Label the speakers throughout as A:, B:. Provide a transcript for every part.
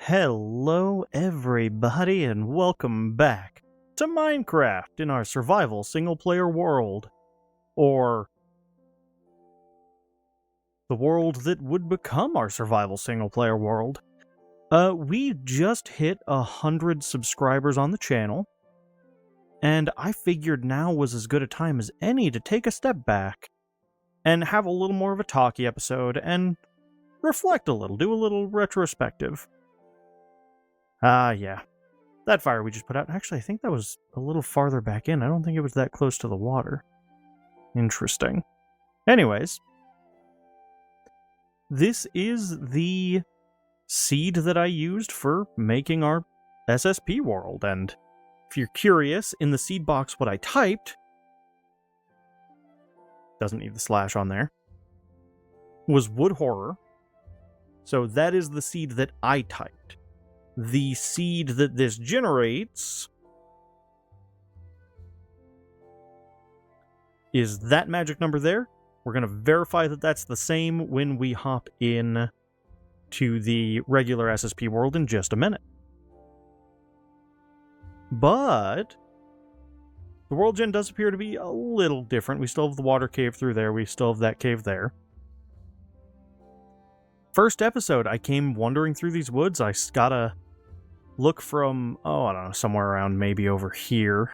A: Hello everybody and welcome back to Minecraft in our survival single-player world. Or the world that would become our survival single-player world. We just hit 100 subscribers on the channel, and I figured now was as good a time as any to take a step back and have a little more of a talky episode and reflect a little, do a little retrospective. Yeah. That fire we just put out, actually, I think that was a little farther back in. I don't think it was that close to the water. Interesting. Anyways, this is the seed that I used for making our SSP world, and if you're curious, in the seed box what I typed, doesn't need the slash on there, was wood horror. So that is the seed that I typed. The seed that this generates is that magic number there. We're going to verify that that's the same when we hop in to the regular SSP world in just a minute. But the world gen does appear to be a little different. We still have the water cave through there. We still have that cave there. First episode, I came wandering through these woods. I gotta look from, I don't know, somewhere around maybe over here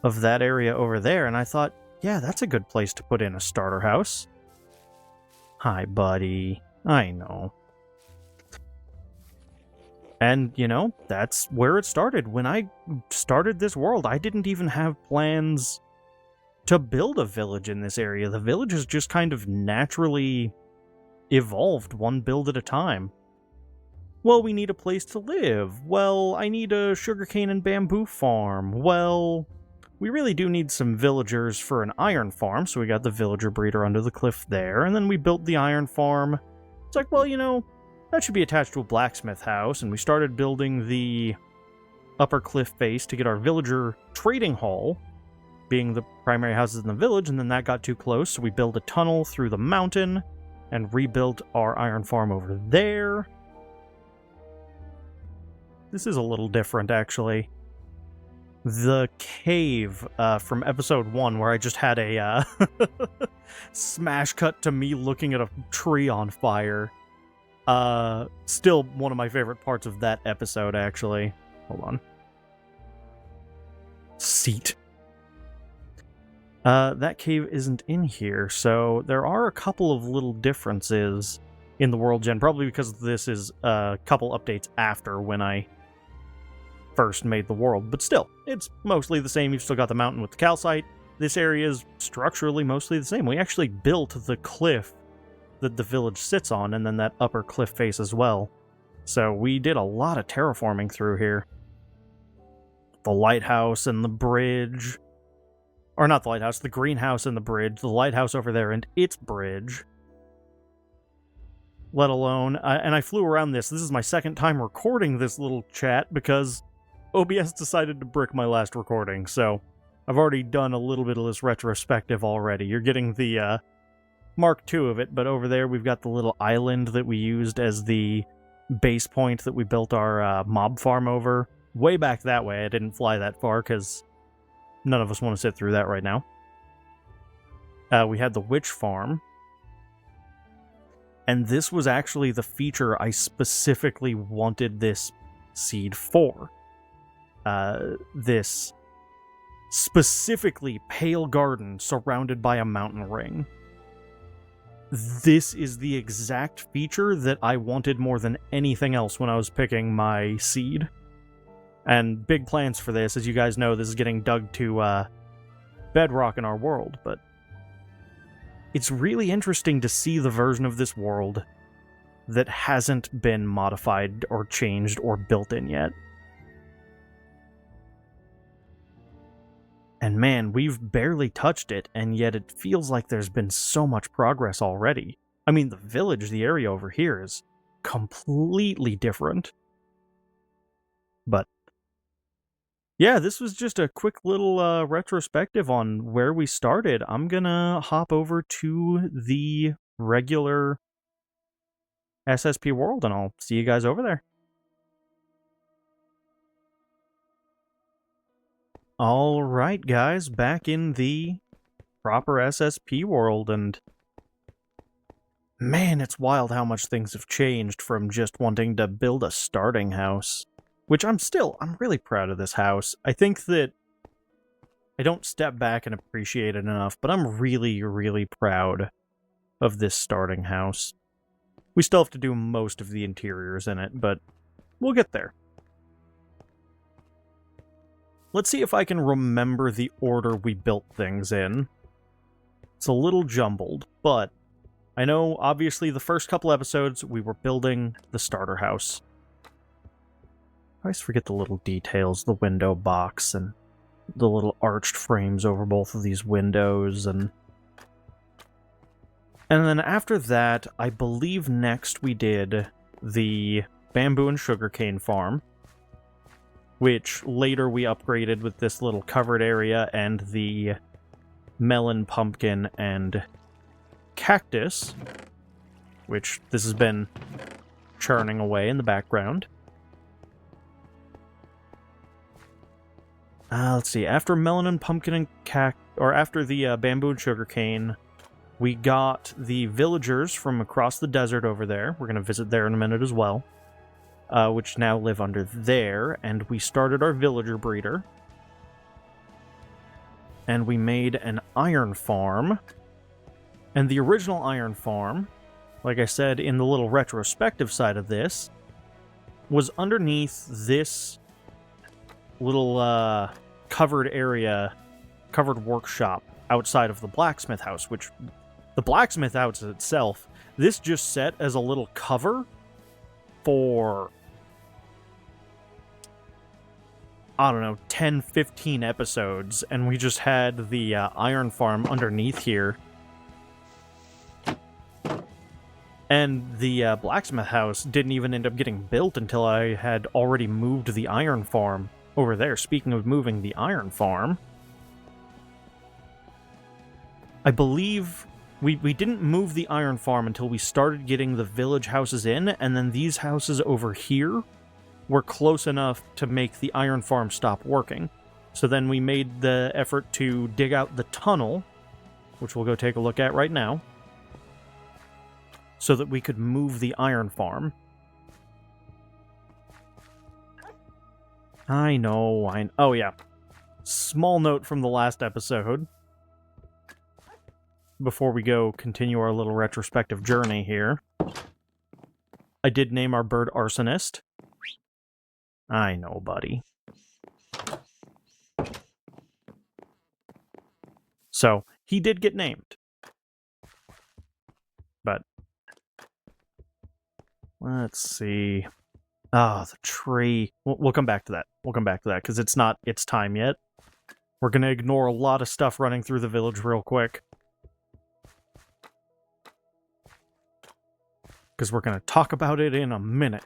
A: of that area over there, and I thought, yeah, that's a good place to put in a starter house. Hi, buddy. I know. And, you know, that's where it started. When I started this world, I didn't even have plans to build a village in this area. The village has just kind of naturally evolved one build at a time. Well, we need a place to live. Well, I need a sugarcane and bamboo farm. Well, we really do need some villagers for an iron farm, so we got the villager breeder under the cliff there, and then we built the iron farm. It's like, well, you know, that should be attached to a blacksmith house, and we started building the upper cliff face to get our villager trading hall, being the primary houses in the village, and then that got too close, so we built a tunnel through the mountain and rebuilt our iron farm over there. This is a little different, actually. The cave from episode 1, where I just had a smash cut to me looking at a tree on fire. Still one of my favorite parts of that episode, actually. Hold on. Seat. That cave isn't in here, so there are a couple of little differences in the world gen, probably because this is a couple updates after when I first made the world, but still, it's mostly the same. You've still got the mountain with the calcite. This area is structurally mostly the same. We actually built the cliff that the village sits on, and then that upper cliff face as well. So we did a lot of terraforming through here. The lighthouse and the bridge. Or not the lighthouse, the greenhouse and the bridge. The lighthouse over there and its bridge. Let alone, and I flew around this. This is my second time recording this little chat because OBS decided to brick my last recording, so I've already done a little bit of this retrospective already. You're getting the Mark II of it, but over there we've got the little island that we used as the base point that we built our mob farm over. Way back that way. I didn't fly that far because none of us want to sit through that right now. We had the witch farm. And this was actually the feature I specifically wanted this seed for. This specifically pale garden surrounded by a mountain ring. This is the exact feature that I wanted more than anything else when I was picking my seed. And big plans for this. As you guys know, this is getting dug to bedrock in our world, but it's really interesting to see the version of this world that hasn't been modified or changed or built in yet. And man, we've barely touched it, and yet it feels like there's been so much progress already. I mean, the village, the area over here, is completely different. But yeah, this was just a quick little retrospective on where we started. I'm gonna hop over to the regular SSP world, and I'll see you guys over there. Alright, guys, back in the proper SSP world, and man, it's wild how much things have changed from just wanting to build a starting house. Which I'm really proud of this house. I think that I don't step back and appreciate it enough, but I'm really, really proud of this starting house. We still have to do most of the interiors in it, but we'll get there. Let's see if I can remember the order we built things in. It's a little jumbled, but I know, obviously, the first couple episodes, we were building the starter house. I always forget the little details, the window box, and the little arched frames over both of these windows, and then after that, I believe next we did the bamboo and sugarcane farm, which later we upgraded with this little covered area and the melon, pumpkin, and cactus, which this has been churning away in the background. Let's see, after melon and pumpkin and after the bamboo and sugarcane, we got the villagers from across the desert over there. We're going to visit there in a minute as well, which now live under there, and we started our villager breeder. And we made an iron farm. And the original iron farm, like I said in the little retrospective side of this, was underneath this little covered area, covered workshop outside of the blacksmith house, which the blacksmith house itself, this just set as a little cover for, I don't know, 10, 15 episodes, and we just had the iron farm underneath here. And the blacksmith house didn't even end up getting built until I had already moved the iron farm over there. Speaking of moving the iron farm, I believe we didn't move the iron farm until we started getting the village houses in, and then these houses over here were close enough to make the iron farm stop working. So then we made the effort to dig out the tunnel, which we'll go take a look at right now, so that we could move the iron farm. Oh yeah. Small note from the last episode, before we go continue our little retrospective journey here. I did name our bird Arsonist. I know, buddy. So, he did get named. But let's see. The tree. We'll come back to that. We'll come back to that, because it's not its time yet. We're going to ignore a lot of stuff running through the village real quick, because we're going to talk about it in a minute.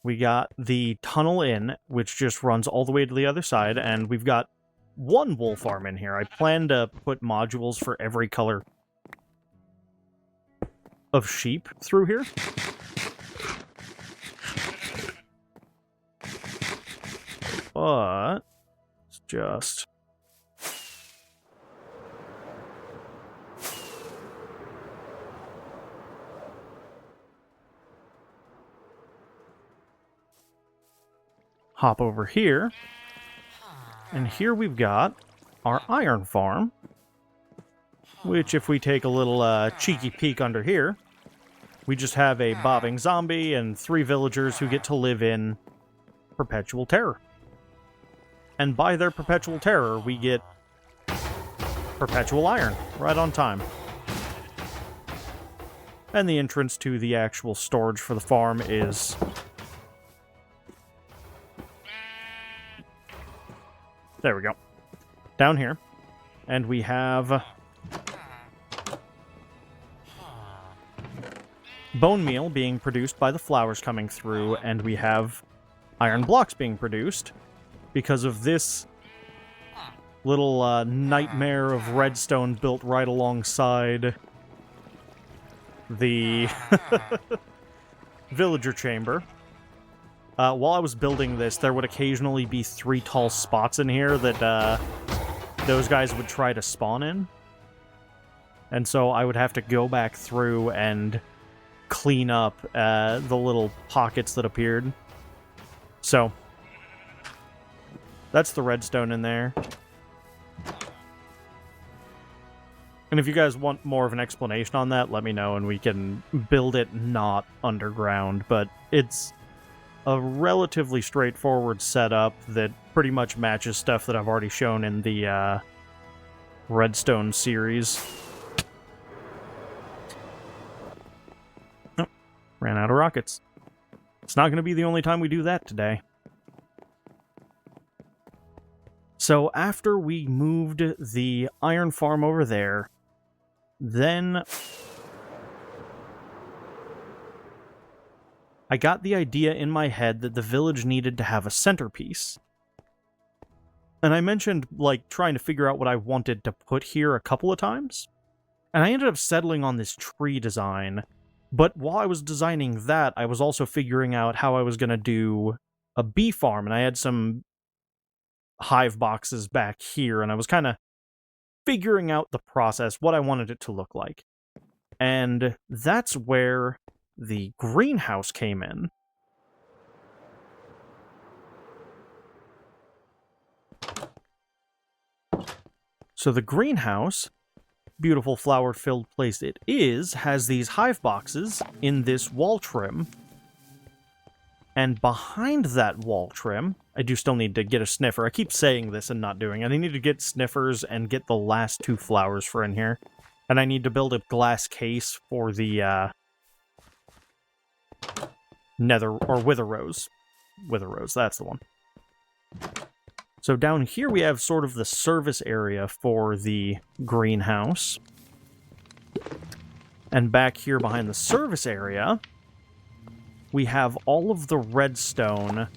A: We got the tunnel in, which just runs all the way to the other side, and we've got one wool farm in here. I plan to put modules for every color of sheep through here. But it's just hop over here, and here we've got our iron farm, which, if we take a little cheeky peek under here, we just have a bobbing zombie and 3 villagers who get to live in perpetual terror. And by their perpetual terror, we get perpetual iron, right on time. And the entrance to the actual storage for the farm is there we go. Down here. And we have bone meal being produced by the flowers coming through, and we have iron blocks being produced because of this little nightmare of redstone built right alongside the villager chamber. While I was building this, there would occasionally be 3 tall spots in here that those guys would try to spawn in. And so I would have to go back through and clean up the little pockets that appeared. So, that's the redstone in there. And if you guys want more of an explanation on that, let me know and we can build it not underground. But it's a relatively straightforward setup that pretty much matches stuff that I've already shown in the Redstone series. Oh, ran out of rockets. It's not going to be the only time we do that today. So after we moved the iron farm over there, then I got the idea in my head that the village needed to have a centerpiece. And I mentioned, like, trying to figure out what I wanted to put here a couple of times. And I ended up settling on this tree design. But while I was designing that, I was also figuring out how I was going to do a bee farm. And I had some hive boxes back here, and I was kind of figuring out the process, what I wanted it to look like. And that's where the greenhouse came in. So the greenhouse, beautiful flower-filled place it is, has these hive boxes in this wall trim. And behind that wall trim, I do still need to get a sniffer. I keep saying this and not doing it. I need to get sniffers and get the last 2 flowers for in here. And I need to build a glass case for the nether or wither rose. Wither rose, that's the one. So down here we have sort of the service area for the greenhouse. And back here behind the service area, we have all of the redstone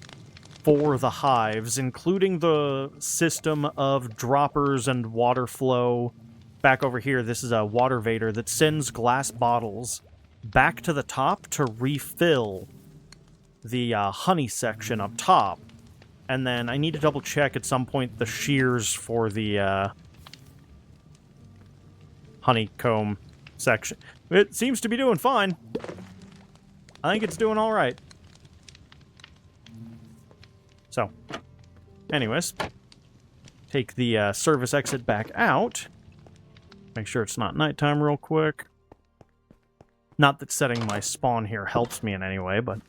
A: for the hives, including the system of droppers and water flow. Back over here, this is a water vader that sends glass bottles back to the top to refill the honey section up top. And then I need to double check at some point the shears for the honeycomb section. It seems to be doing fine. I think it's doing all right. So, anyways, take the service exit back out. Make sure it's not nighttime real quick. Not that setting my spawn here helps me in any way, but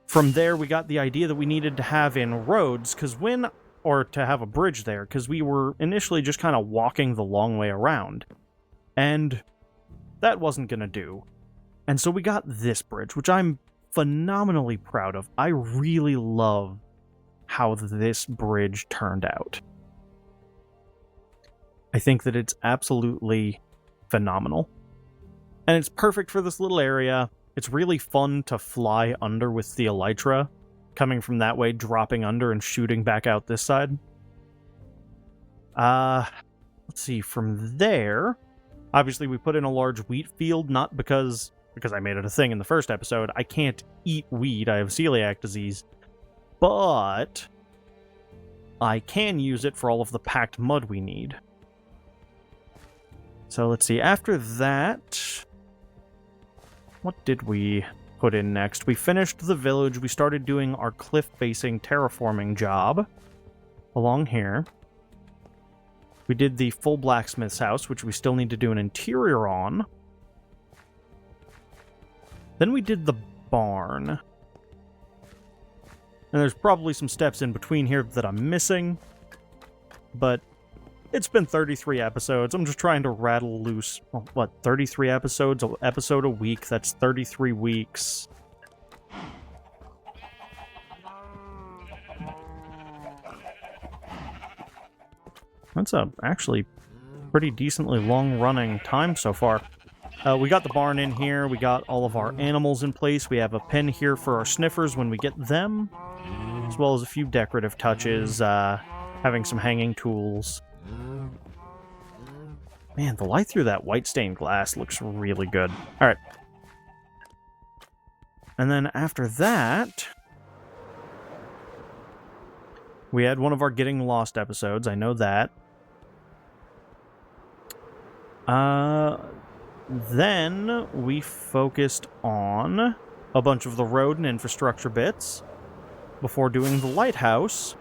A: from there we got the idea that we needed to have in roads, or to have a bridge there, because we were initially just kind of walking the long way around. And that wasn't going to do. And so we got this bridge, which I'm phenomenally proud of. I really love how this bridge turned out. I think that it's absolutely phenomenal. And it's perfect for this little area. It's really fun to fly under with the elytra, coming from that way, dropping under and shooting back out this side. Let's see, from there, obviously we put in a large wheat field, not because I made it a thing in the first episode. I can't eat wheat, I have celiac disease. But I can use it for all of the packed mud we need. So let's see, after that, what did we put in next? We finished the village, we started doing our cliff-facing terraforming job along here. We did the full blacksmith's house, which we still need to do an interior on. Then we did the barn. And there's probably some steps in between here that I'm missing. But it's been 33 episodes. I'm just trying to rattle loose, 33 episodes? An episode a week. That's 33 weeks. That's a actually pretty decently long-running time so far. We got the barn in here, we got all of our animals in place, we have a pen here for our sniffers when we get them, as well as a few decorative touches, having some hanging tools. Man, the light through that white stained glass looks really good. Alright. And then after that, we had one of our Getting Lost episodes, I know that. Then we focused on a bunch of the road and infrastructure bits before doing the lighthouse,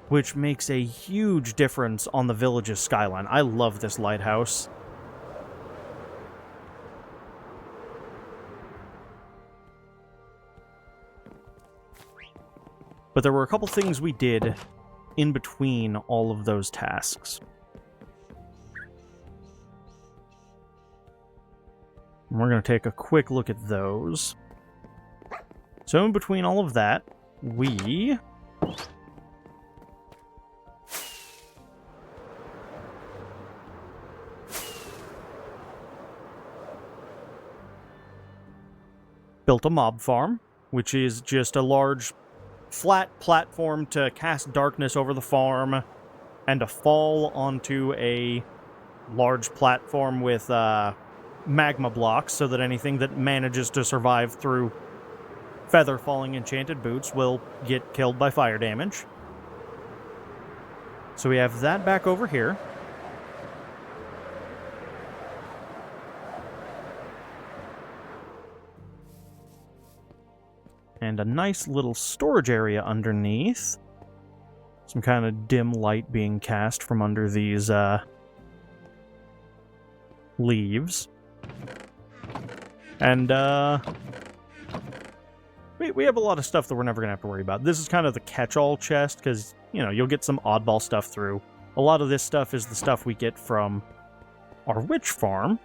A: which makes a huge difference on the village's skyline. I love this lighthouse. But there were a couple things we did in between all of those tasks. And we're going to take a quick look at those. So in between all of that, we built a mob farm, which is just a large flat platform to cast darkness over the farm and to fall onto a large platform with magma blocks so that anything that manages to survive through feather falling enchanted boots will get killed by fire damage. So we have that back over here. And a nice little storage area underneath. Some kind of dim light being cast from under these leaves. And we have a lot of stuff that we're never going to have to worry about. This is kind of the catch-all chest, because, you know, you'll get some oddball stuff through. A lot of this stuff is the stuff we get from our witch farm.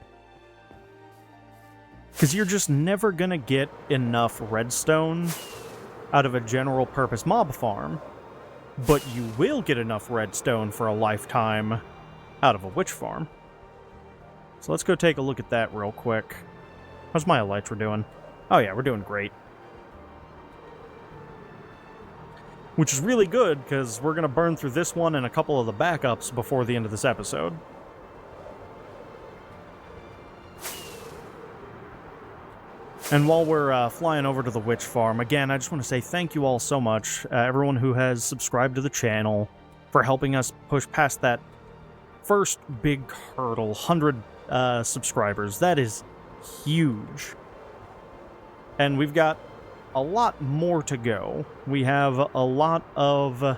A: Because you're just never going to get enough redstone out of a general-purpose mob farm. But you will get enough redstone for a lifetime out of a witch farm. So let's go take a look at that real quick. How's my elytra doing? Oh yeah, we're doing great. Which is really good, because we're going to burn through this one and a couple of the backups before the end of this episode. And while we're flying over to the witch farm, again, I just want to say thank you all so much, everyone who has subscribed to the channel, for helping us push past that first big hurdle, 100 subscribers. That is huge. And we've got a lot more to go. We have a lot of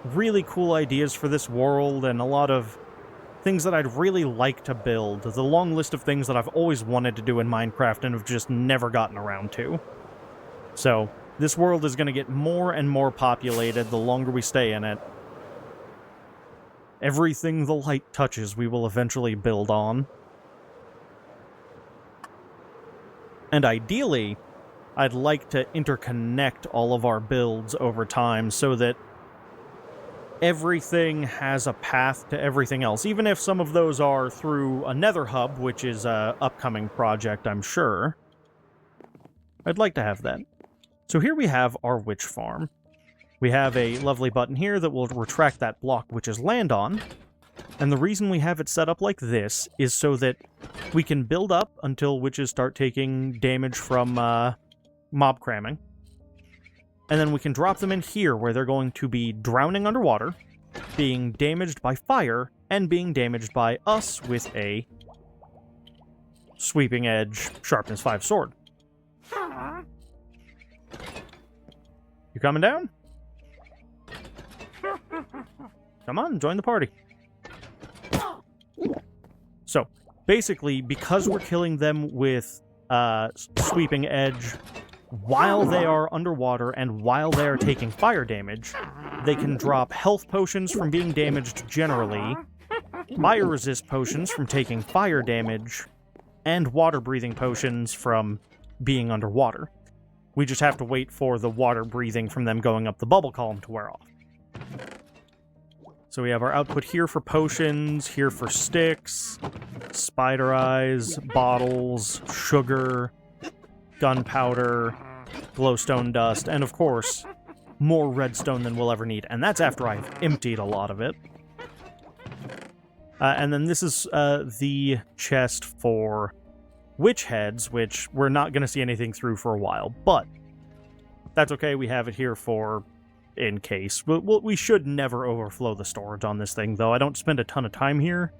A: really cool ideas for this world and a lot of things that I'd really like to build. The long list of things that I've always wanted to do in Minecraft and have just never gotten around to. So, this world is going to get more and more populated the longer we stay in it. Everything the light touches we will eventually build on. And ideally, I'd like to interconnect all of our builds over time so that everything has a path to everything else, even if some of those are through a nether hub, which is an upcoming project, I'm sure. I'd like to have that. So here we have our witch farm. We have a lovely button here that will retract that block witches land on, and the reason we have it set up like this is so that we can build up until witches start taking damage from mob cramming. And then we can drop them in here where they're going to be drowning underwater, being damaged by fire, and being damaged by us with a sweeping edge sharpness 5 sword. You coming down? Come on, join the party. So, basically, because we're killing them with sweeping edge while they are underwater and while they are taking fire damage, they can drop health potions from being damaged generally, fire resist potions from taking fire damage, and water breathing potions from being underwater. We just have to wait for the water breathing from them going up the bubble column to wear off. So we have our output here for potions, here for sticks, spider eyes, bottles, sugar, gunpowder, glowstone dust, and of course, more redstone than we'll ever need. And that's after I've emptied a lot of it. And then this is the chest for witch heads, which we're not going to see anything through for a while, but that's okay. We have it here for in case. We should never overflow the storage on this thing, though. I don't spend a ton of time here.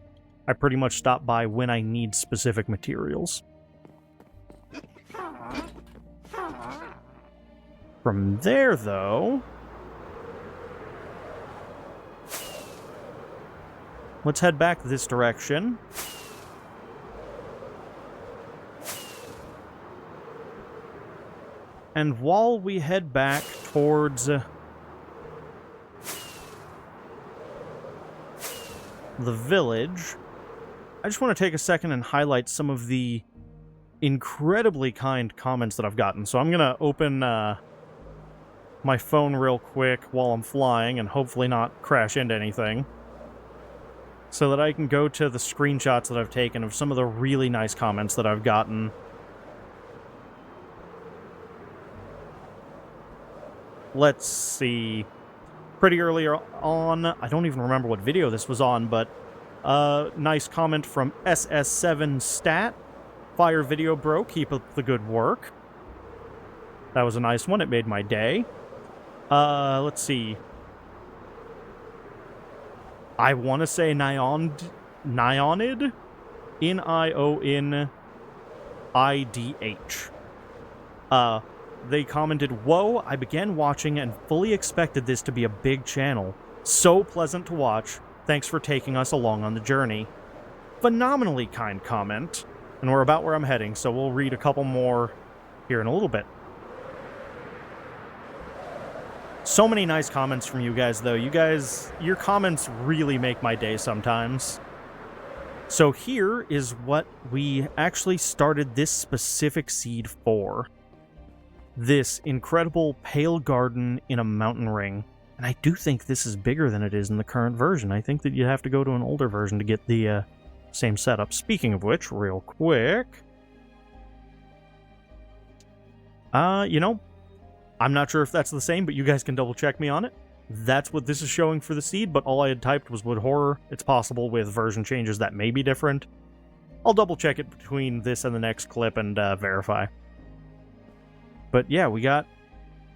A: I pretty much stop by when I need specific materials. From there, though, let's head back this direction. And while we head back towards the village, I just want to take a second and highlight some of the incredibly kind comments that I've gotten. So I'm going to open my phone real quick while I'm flying and hopefully not crash into anything, so that I can go to the screenshots that I've taken of some of the really nice comments that I've gotten. Let's see. Pretty earlier on, I don't even remember what video this was on, but nice comment from SS7 Stat. Fire video, bro. Keep up the good work. That was a nice one. It made my day. Let's see. I want to say Nionid? Nionidh. They commented, "Whoa, I began watching and fully expected this to be a big channel. So pleasant to watch. Thanks for taking us along on the journey." Phenomenally kind comment. And we're about where I'm heading, so we'll read a couple more here in a little bit. So many nice comments from you guys, though. Your comments really make my day sometimes. So here is what we actually started this specific seed for. This incredible pale garden in a mountain ring. And I do think this is bigger than it is in the current version. I think that you have to go to an older version to get the same setup. Speaking of which, real quick. I'm not sure if that's the same, but you guys can double check me on it. That's what this is showing for the seed, but all I had typed was wood horror. It's possible with version changes that may be different. I'll double check it between this and the next clip and verify. But yeah, we got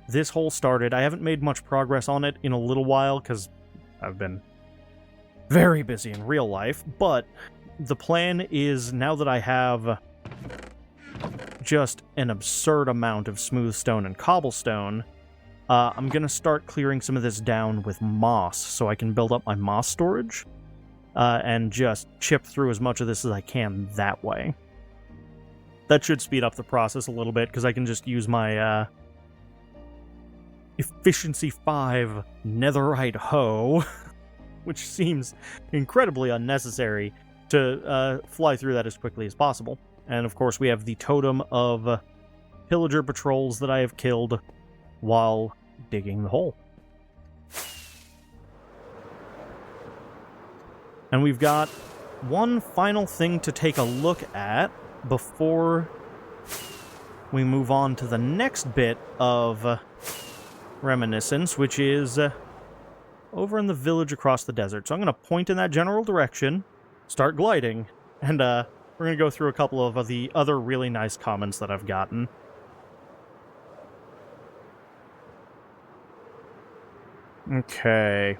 A: this hole started. I haven't made much progress on it in a little while because I've been very busy in real life, but the plan is, now that I have just an absurd amount of smooth stone and cobblestone, I'm going to start clearing some of this down with moss so I can build up my moss storage and just chip through as much of this as I can that way. That should speed up the process a little bit because I can just use my Efficiency 5 netherite hoe, which seems incredibly unnecessary, to fly through that as quickly as possible. And of course we have the totem of pillager patrols that I have killed while digging the hole. And we've got one final thing to take a look at before we move on to the next bit of reminiscence, which is over in the village across the desert. So I'm going to point in that general direction, start gliding, and we're going to go through a couple of the other really nice comments that I've gotten. Okay.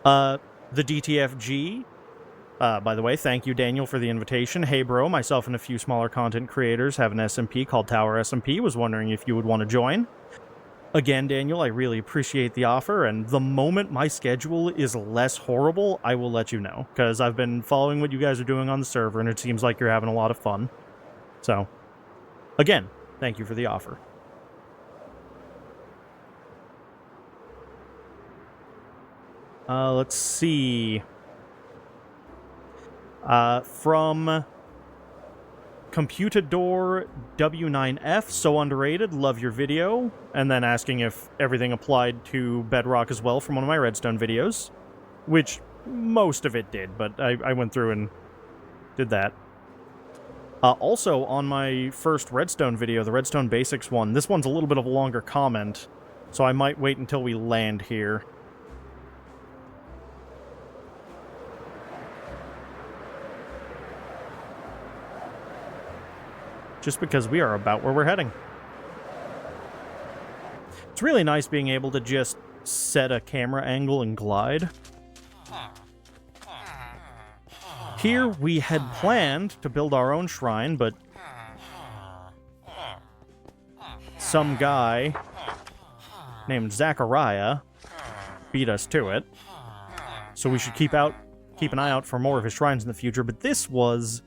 A: The DTFG, by the way, thank you, Daniel, for the invitation. Hey, bro, myself and a few smaller content creators have an SMP called Tower SMP. Was wondering if you would want to join. Again, Daniel, I really appreciate the offer, and the moment my schedule is less horrible, I will let you know, because I've been following what you guys are doing on the server, and it seems like you're having a lot of fun. So, again, thank you for the offer. Let's see. From Computador W9F, so underrated, love your video, and then asking if everything applied to Bedrock as well from one of my Redstone videos, which most of it did, but I went through and did that. Also, on my first Redstone video, the Redstone Basics one, this one's a little bit of a longer comment, so I might wait until we land here. just because we are about where we're heading. It's really nice being able to just set a camera angle and glide. Here, we had planned to build our own shrine, but some guy named Zachariah beat us to it. So we should keep an eye out for more of his shrines in the future. But this was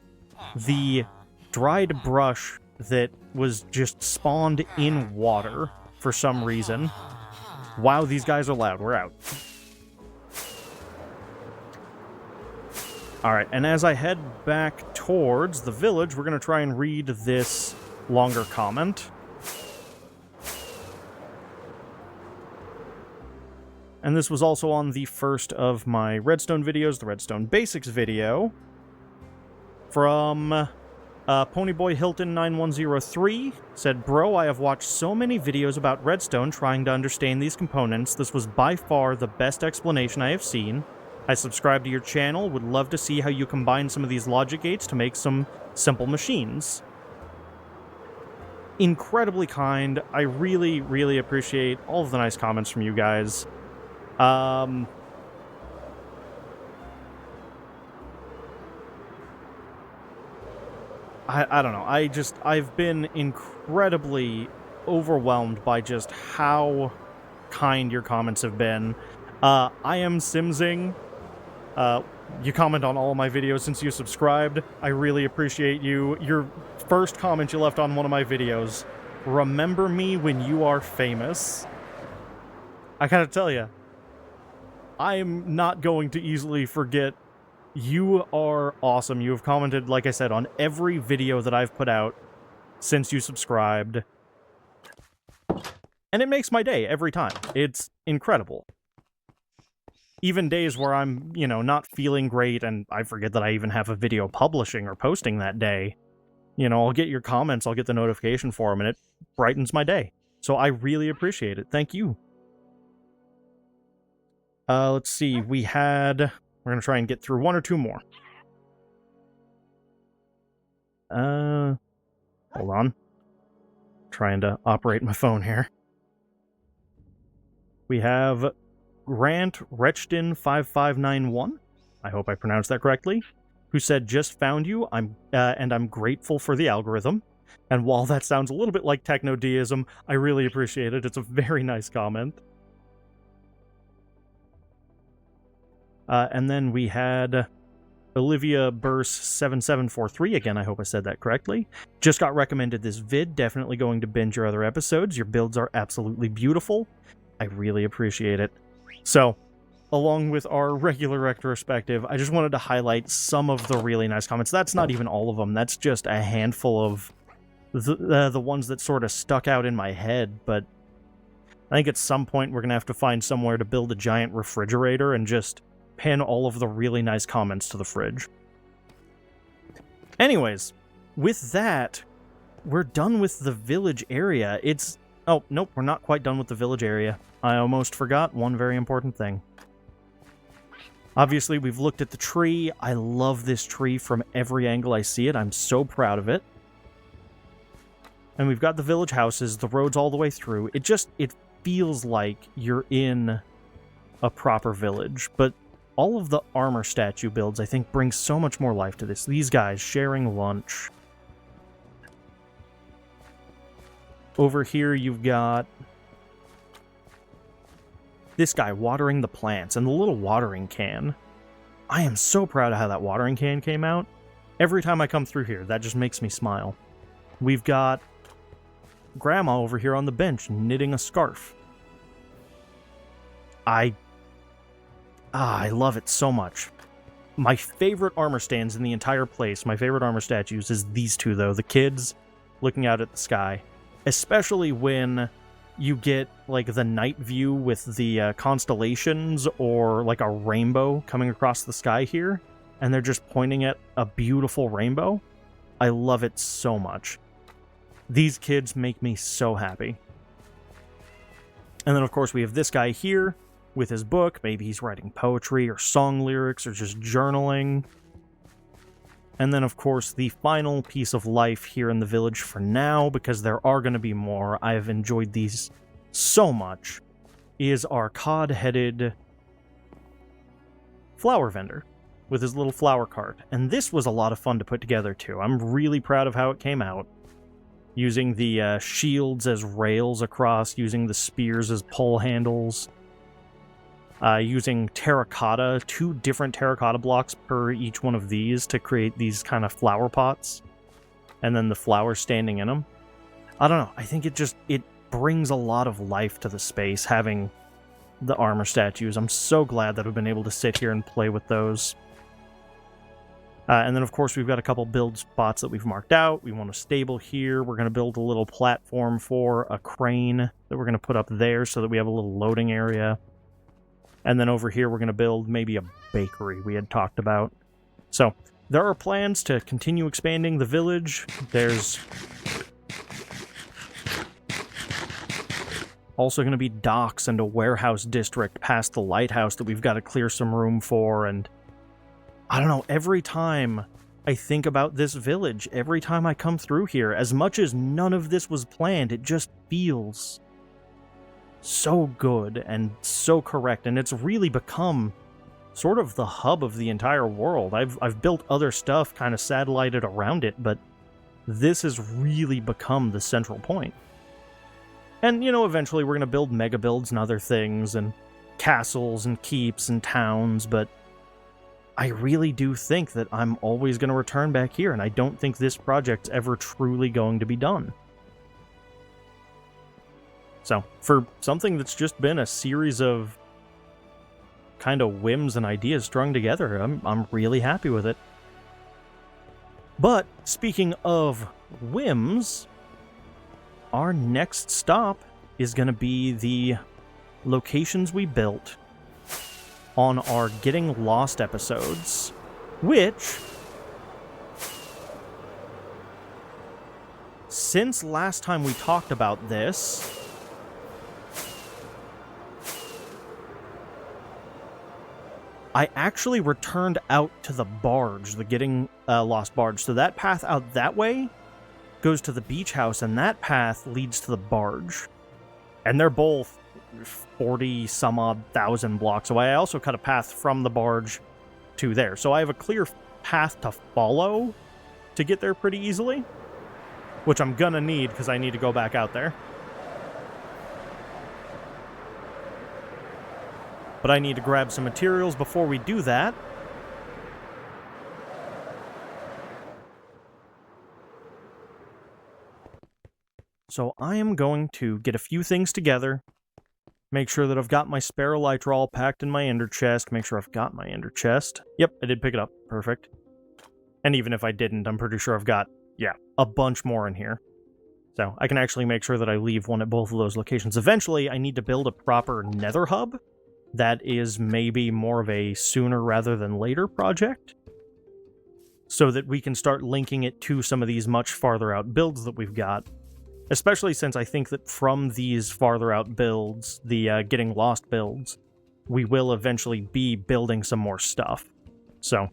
A: the dried brush that was just spawned in water for some reason. Wow, these guys are loud. We're out. Alright, and as I head back towards the village, we're going to try and read this longer comment. And this was also on the first of my Redstone videos, the Redstone Basics video, from Ponyboy Hilton 9103, said, "Bro, I have watched so many videos about Redstone trying to understand these components. This was by far the best explanation I have seen. I subscribe to your channel, would love to see how you combine some of these logic gates to make some simple machines." Incredibly kind. I really, really appreciate all of the nice comments from you guys. I don't know. I've been incredibly overwhelmed by just how kind your comments have been. I am Simsing. You comment on all of my videos since you subscribed. I really appreciate you. Your first comment you left on one of my videos, "Remember me when you are famous." I gotta tell you, I'm not going to easily forget. You are awesome. You have commented, like I said, on every video that I've put out since you subscribed. And it makes my day every time. It's incredible. Even days where I'm, not feeling great and I forget that I even have a video publishing or posting that day, I'll get your comments, I'll get the notification for them, and it brightens my day. So I really appreciate it. Thank you. Let's see. We're going to try and get through one or two more. Hold on. Trying to operate my phone here. We have Grant Rechton 5591. I hope I pronounced that correctly. Who said, "Just found you. And I'm grateful for the algorithm." And while that sounds a little bit like techno-deism, I really appreciate it. It's a very nice comment. And then we had Olivia Burse 7743. Again, I hope I said that correctly. "Just got recommended this vid. Definitely going to binge your other episodes. Your builds are absolutely beautiful." I really appreciate it. So, along with our regular retrospective, I just wanted to highlight some of the really nice comments. That's not even all of them. That's just a handful of the ones that sort of stuck out in my head. But I think at some point we're going to have to find somewhere to build a giant refrigerator and just pin all of the really nice comments to the fridge. Anyways, with that, we're done with the village area. Oh, nope, we're not quite done with the village area. I almost forgot one very important thing. Obviously, we've looked at the tree. I love this tree from every angle I see it. I'm so proud of it. And we've got the village houses, the roads all the way through. It feels like you're in a proper village, but all of the armor statue builds, I think, bring so much more life to this. These guys sharing lunch. Over here, you've got this guy watering the plants and the little watering can. I am so proud of how that watering can came out. Every time I come through here, that just makes me smile. We've got Grandma over here on the bench knitting a scarf. I love it so much. My favorite armor stands in the entire place, my favorite armor statues, is these two, though. The kids looking out at the sky. Especially when you get, like, the night view with the constellations or, like, a rainbow coming across the sky here, and they're just pointing at a beautiful rainbow. I love it so much. These kids make me so happy. And then, of course, we have this guy here with his book. Maybe he's writing poetry or song lyrics or just journaling. And then, of course, the final piece of life here in the village for now, because there are going to be more, I've enjoyed these so much, is our cod-headed flower vendor with his little flower cart. And this was a lot of fun to put together, too. I'm really proud of how it came out. Using the shields as rails across, using the spears as pole handles, using terracotta, 2 different terracotta blocks per each one of these to create these kind of flower pots, and then the flowers standing in them. I don't know, I think it brings a lot of life to the space, having the armor statues. I'm so glad that I've been able to sit here and play with those. And then, of course, we've got a couple build spots that we've marked out. We want a stable here. We're going to build a little platform for a crane that we're going to put up there so that we have a little loading area. And then over here, we're going to build maybe a bakery we had talked about. So there are plans to continue expanding the village. There's also going to be docks and a warehouse district past the lighthouse that we've got to clear some room for. And I don't know, every time I think about this village, every time I come through here, as much as none of this was planned, it just feels so good and so correct, and it's really become sort of the hub of the entire world. I've built other stuff kind of satellited around it, but this has really become the central point. And, you know, eventually we're going to build mega builds and other things, and castles and keeps and towns, but I really do think that I'm always going to return back here, and I don't think this project's ever truly going to be done. So, for something that's just been a series of kind of whims and ideas strung together, I'm really happy with it. But, speaking of whims, our next stop is going to be the locations we built on our Getting Lost episodes, which, since last time we talked about this, I actually returned out to the barge, the Getting Lost barge. So that path out that way goes to the beach house, and that path leads to the barge. And they're both 40-some-odd thousand blocks away. I also cut a path from the barge to there. So I have a clear path to follow to get there pretty easily, which I'm gonna need because I need to go back out there. But I need to grab some materials before we do that. So I am going to get a few things together, make sure that I've got my spare elytra all packed in my ender chest, make sure I've got my ender chest. Yep, I did pick it up. Perfect. And even if I didn't, I'm pretty sure I've got, yeah, a bunch more in here. So I can actually make sure that I leave one at both of those locations. Eventually, I need to build a proper nether hub. That is maybe more of a sooner rather than later project, so that we can start linking it to some of these much farther out builds that we've got, especially since I think that from these farther out builds, the Getting Lost builds, we will eventually be building some more stuff. So I'm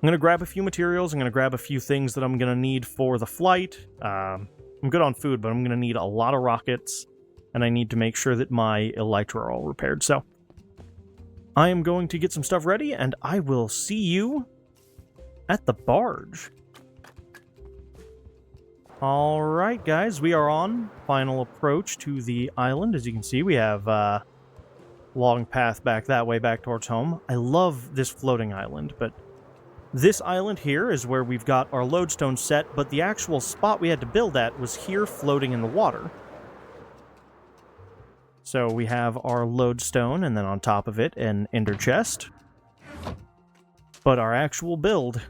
A: going to grab a few materials, I'm going to grab a few things that I'm going to need for the flight. I'm good on food, but I'm going to need a lot of rockets, and I need to make sure that my elytra are all repaired. So I am going to get some stuff ready, and I will see you at the barge. Alright, guys, we are on final approach to the island. As you can see, we have a long path back that way, back towards home. I love this floating island, but this island here is where we've got our lodestone set, but the actual spot we had to build at was here floating in the water. So we have our lodestone, and then on top of it, an ender chest. But our actual build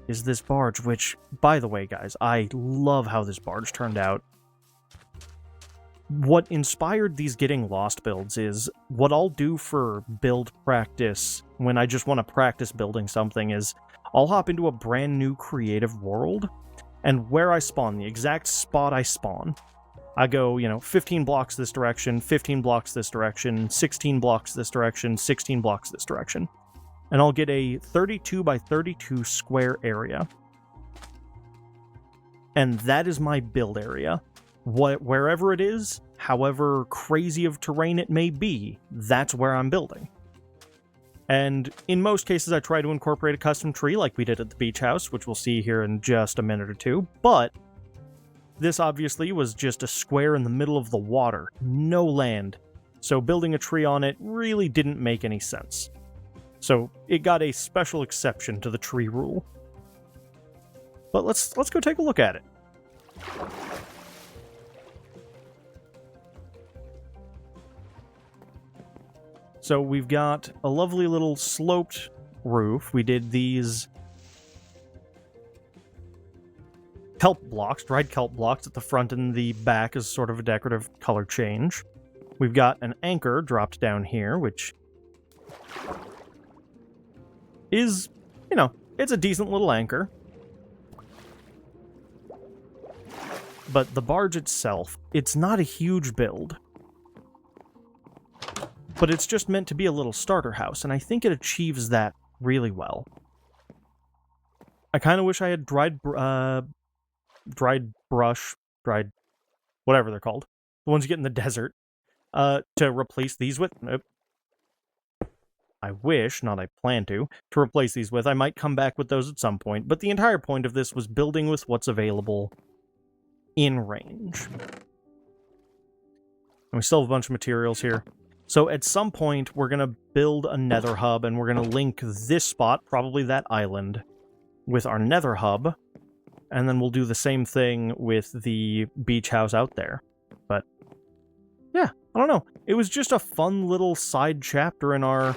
A: is this barge, which, by the way, guys, I love how this barge turned out. What inspired these Getting Lost builds is, what I'll do for build practice when I just want to practice building something is, I'll hop into a brand new creative world, and where I spawn, the exact spot I spawn, I go, 15 blocks this direction, 15 blocks this direction, 16 blocks this direction, 16 blocks this direction. and I'll get a 32 by 32 square area. And that is my build area. Wherever it is, however crazy of terrain it may be, that's where I'm building. And in most cases, I try to incorporate a custom tree like we did at the beach house, which we'll see here in just a minute or two, but this obviously was just a square in the middle of the water, no land, so building a tree on it really didn't make any sense. So it got a special exception to the tree rule. But let's go take a look at it. So we've got a lovely little sloped roof. We did these kelp blocks, dried kelp blocks at the front and the back as sort of a decorative color change. We've got an anchor dropped down here, which is, you know, it's a decent little anchor. But the barge itself, it's not a huge build. But it's just meant to be a little starter house, and I think it achieves that really well. I kind of wish I had dried brush, whatever they're called, the ones you get in the desert, to replace these with. I wish, not I plan to replace these with. I might come back with those at some point, but the entire point of this was building with what's available in range. And we still have a bunch of materials here. So at some point, we're going to build a nether hub, and we're going to link this spot, probably that island, with our nether hub, and then we'll do the same thing with the beach house out there. But, yeah, I don't know. It was just a fun little side chapter in our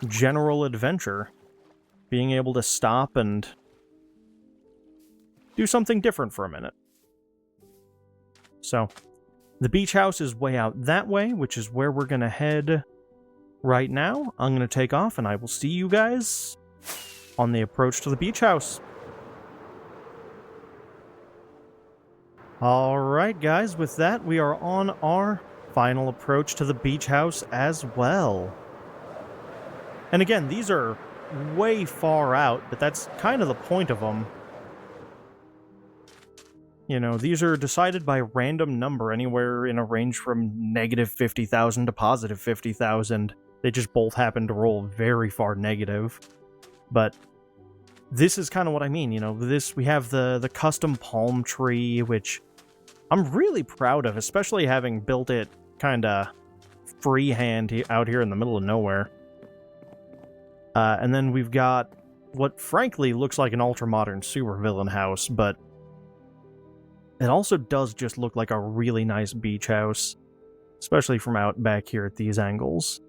A: general adventure. Being able to stop and do something different for a minute. So, the beach house is way out that way, which is where we're going to head right now. I'm going to take off, and I will see you guys on the approach to the beach house. Alright, guys, with that, we are on our final approach to the beach house as well. And again, these are way far out, but that's kind of the point of them. You know, these are decided by random number, anywhere in a range from negative 50,000 to positive 50,000. They just both happen to roll very far negative. But this is kind of what I mean, you know, we have the custom palm tree, which I'm really proud of, especially having built it kind of freehand out here in the middle of nowhere. And then we've got what frankly looks like an ultra-modern supervillain house, but it also does just look like a really nice beach house, especially from out back here at these angles.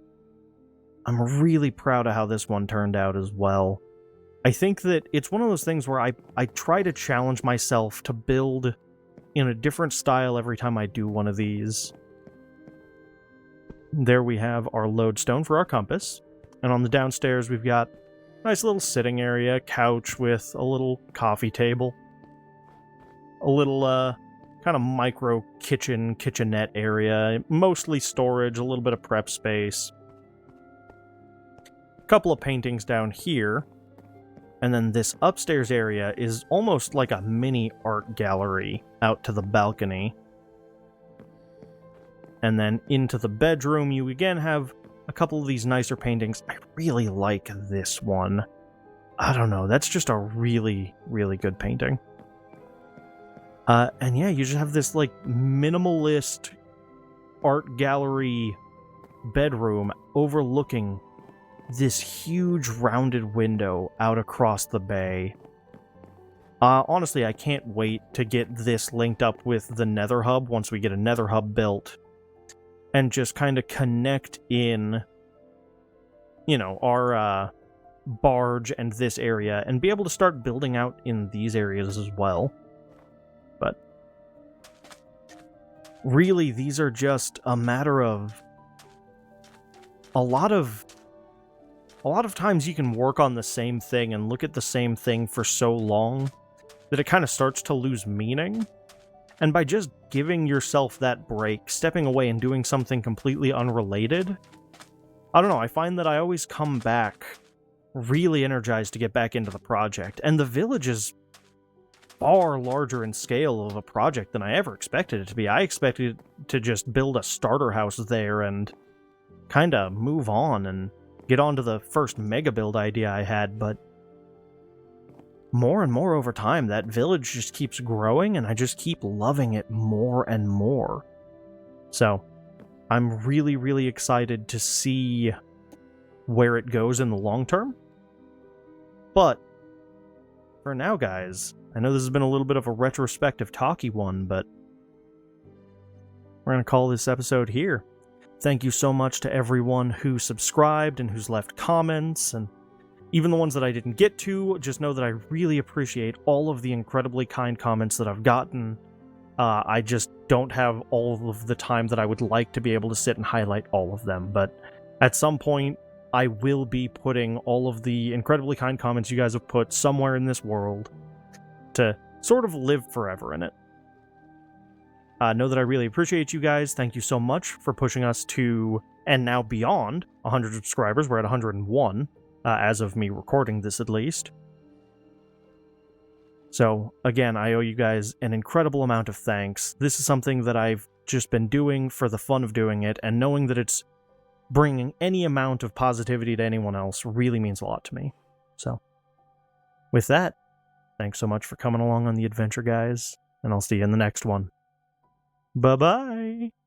A: I'm really proud of how this one turned out as well. I think that it's one of those things where I try to challenge myself to build in a different style every time I do one of these. There we have our lodestone for our compass. And on the downstairs we've got a nice little sitting area, couch with a little coffee table. A little, kind of micro kitchenette area, mostly storage, a little bit of prep space. A couple of paintings down here. And then this upstairs area is almost like a mini art gallery out to the balcony. And then into the bedroom, you again have a couple of these nicer paintings. I really like this one. I don't know, that's just a really, really good painting. And yeah, you just have this, like, minimalist art gallery bedroom overlooking this huge rounded window out across the bay. Honestly, I can't wait to get this linked up with the nether hub once we get a nether hub built. And just kind of connect in, you know, our barge and this area, and be able to start building out in these areas as well. But really, these are just a matter of a lot of times you can work on the same thing and look at the same thing for so long that it kind of starts to lose meaning. And by just giving yourself that break, stepping away and doing something completely unrelated, I don't know, I find that I always come back really energized to get back into the project. And the village is far larger in scale of a project than I ever expected it to be. I expected to just build a starter house there and kind of move on and get on to the first mega build idea I had, but more and more over time, that village just keeps growing, and I just keep loving it more and more. So, I'm really, really excited to see where it goes in the long term. But, for now, guys, I know this has been a little bit of a retrospective talky one, but we're going to call this episode here. Thank you so much to everyone who subscribed and who's left comments, and even the ones that I didn't get to. Just know that I really appreciate all of the incredibly kind comments that I've gotten. I just don't have all of the time that I would like to be able to sit and highlight all of them, but at some point, I will be putting all of the incredibly kind comments you guys have put somewhere in this world to sort of live forever in it. Know that I really appreciate you guys. Thank you so much for pushing us to, and now beyond, 100 subscribers. We're at 101, as of me recording this at least. So, again, I owe you guys an incredible amount of thanks. This is something that I've just been doing for the fun of doing it, and knowing that it's bringing any amount of positivity to anyone else really means a lot to me. So, with that, thanks so much for coming along on the adventure, guys, and I'll see you in the next one. Bye-bye!